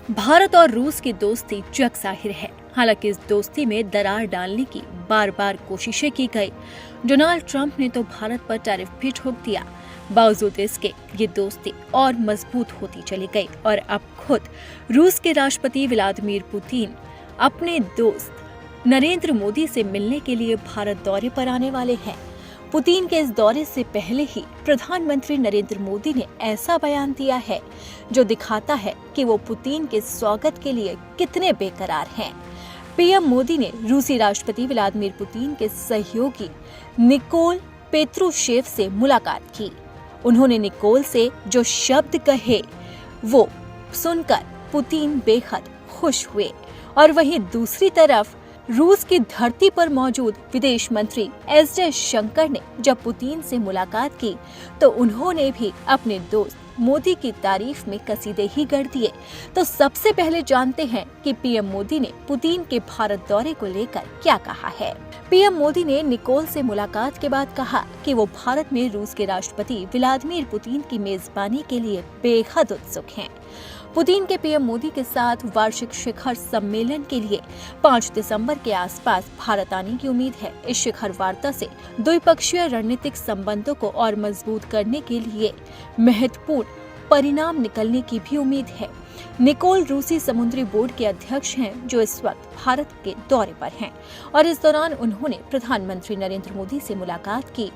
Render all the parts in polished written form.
भारत और रूस की दोस्ती जग जाहिर है। हालांकि इस दोस्ती में दरार डालने की बार बार कोशिशें की गई। डोनाल्ड ट्रंप ने तो भारत पर टैरिफ भी ठोक दिया। बावजूद इसके ये दोस्ती और मजबूत होती चली गई और अब खुद रूस के राष्ट्रपति व्लादिमीर पुतिन अपने दोस्त नरेंद्र मोदी से मिलने के लिए भारत दौरे पर आने वाले हैं। पुतिन के इस दौरे से पहले ही प्रधानमंत्री नरेंद्र मोदी ने ऐसा बयान दिया है जो दिखाता है कि वो पुतिन के स्वागत के लिए कितने बेकरार हैं। पीएम मोदी ने रूसी राष्ट्रपति व्लादिमीर पुतिन के सहयोगी निकोल पेत्रुशेव से मुलाकात की। उन्होंने निकोल से जो शब्द कहे वो सुनकर पुतिन बेहद खुश हुए और वहीं दूसरी तरफ रूस की धरती पर मौजूद विदेश मंत्री एस जयशंकर ने जब पुतिन से मुलाकात की तो उन्होंने भी अपने दोस्त मोदी की तारीफ में कसीदे ही गढ़ दिए। तो सबसे पहले जानते हैं कि पीएम मोदी ने पुतिन के भारत दौरे को लेकर क्या कहा है। पीएम मोदी ने निकोल से मुलाकात के बाद कहा कि वो भारत में रूस के राष्ट्रपति व्लादिमीर पुतिन की मेजबानी के लिए बेहद उत्सुक हैं। पुतिन के पीएम मोदी के साथ वार्षिक शिखर सम्मेलन के लिए 5 दिसंबर के आसपास भारत आने की उम्मीद है। इस शिखर वार्ता से द्विपक्षीय रणनीतिक संबंधों को और मजबूत करने के लिए महत्वपूर्ण परिणाम निकलने की भी उम्मीद है। निकोल रूसी समुद्री बोर्ड के अध्यक्ष हैं जो इस वक्त भारत के दौरे पर हैं और इस दौरान उन्होंने प्रधानमंत्री नरेंद्र मोदी से मुलाकात की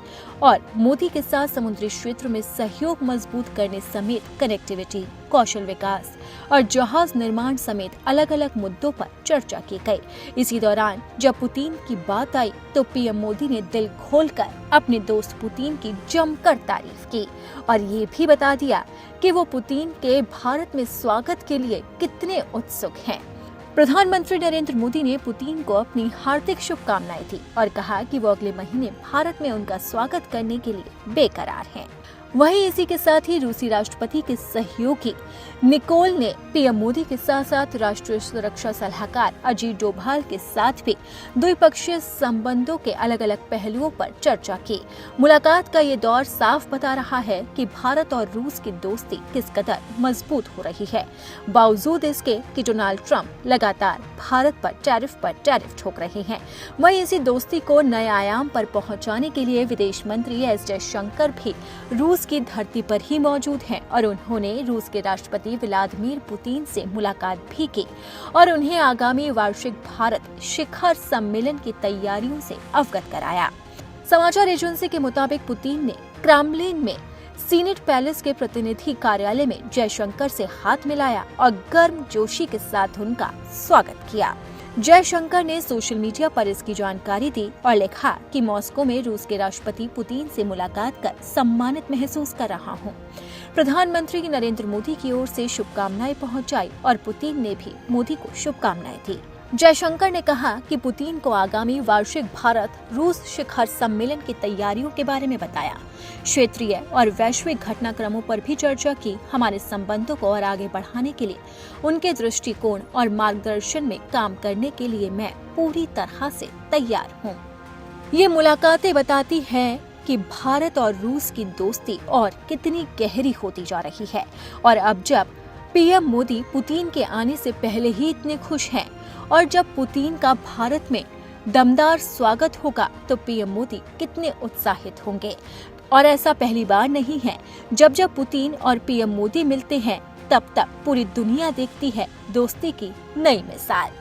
और मोदी के साथ समुद्री क्षेत्र में सहयोग मजबूत करने समेत कनेक्टिविटी, कौशल विकास और जहाज निर्माण समेत अलग अलग मुद्दों पर चर्चा की गई। इसी दौरान जब पुतिन की बात आई तो पीएम मोदी ने दिल खोलकर अपने दोस्त पुतिन की जमकर तारीफ की और ये भी बता दिया कि वो पुतिन के भारत में स्वागत के लिए कितने उत्सुक हैं। प्रधानमंत्री नरेंद्र मोदी ने पुतिन को अपनी हार्दिक शुभकामनाएं दी और कहा कि वो अगले महीने भारत में उनका स्वागत करने के लिए बेकरार हैं। वहीं इसी के साथ ही रूसी राष्ट्रपति के सहयोगी निकोल ने पीएम मोदी के साथ साथ राष्ट्रीय सुरक्षा सलाहकार अजीत डोभाल के साथ भी द्विपक्षीय संबंधों के अलग अलग पहलुओं पर चर्चा की। मुलाकात का ये दौर साफ बता रहा है कि भारत और रूस की दोस्ती किस कदर मजबूत हो रही है, बावजूद इसके कि डोनाल्ड ट्रंप लगातार भारत पर टैरिफ ठोक रहे हैं। वहीं इसी दोस्ती को नए आयाम पर पहुंचाने के लिए विदेश मंत्री एस जयशंकर भी रूस की धरती पर ही मौजूद हैं और उन्होंने रूस के राष्ट्रपति व्लादिमीर पुतिन से मुलाकात भी की और उन्हें आगामी वार्षिक भारत शिखर सम्मेलन की तैयारियों से अवगत कराया। समाचार एजेंसी के मुताबिक पुतिन ने क्रेमलिन में सीनेट पैलेस के प्रतिनिधि कार्यालय में जयशंकर से हाथ मिलाया और गर्मजोशी के साथ उनका स्वागत किया। जयशंकर ने सोशल मीडिया पर इसकी जानकारी दी और लिखा कि मॉस्को में रूस के राष्ट्रपति पुतिन से मुलाकात कर सम्मानित महसूस कर रहा हूं। प्रधानमंत्री नरेंद्र मोदी की ओर से शुभकामनाएं पहुंचाई और पुतिन ने भी मोदी को शुभकामनाएं दी। जयशंकर ने कहा कि पुतिन को आगामी वार्षिक भारत रूस शिखर सम्मेलन की तैयारियों के बारे में बताया। क्षेत्रीय और वैश्विक घटनाक्रमों पर भी चर्चा की। हमारे संबंधों को और आगे बढ़ाने के लिए उनके दृष्टिकोण और मार्गदर्शन में काम करने के लिए मैं पूरी तरह से तैयार हूँ। ये मुलाकातें बताती हैं कि भारत और रूस की दोस्ती और कितनी गहरी होती जा रही है और अब जब पीएम मोदी पुतिन के आने से पहले ही इतने खुश हैं और जब पुतिन का भारत में दमदार स्वागत होगा तो पीएम मोदी कितने उत्साहित होंगे। और ऐसा पहली बार नहीं है। जब पुतिन और पीएम मोदी मिलते हैं तब पूरी दुनिया देखती है दोस्ती की नई मिसाल।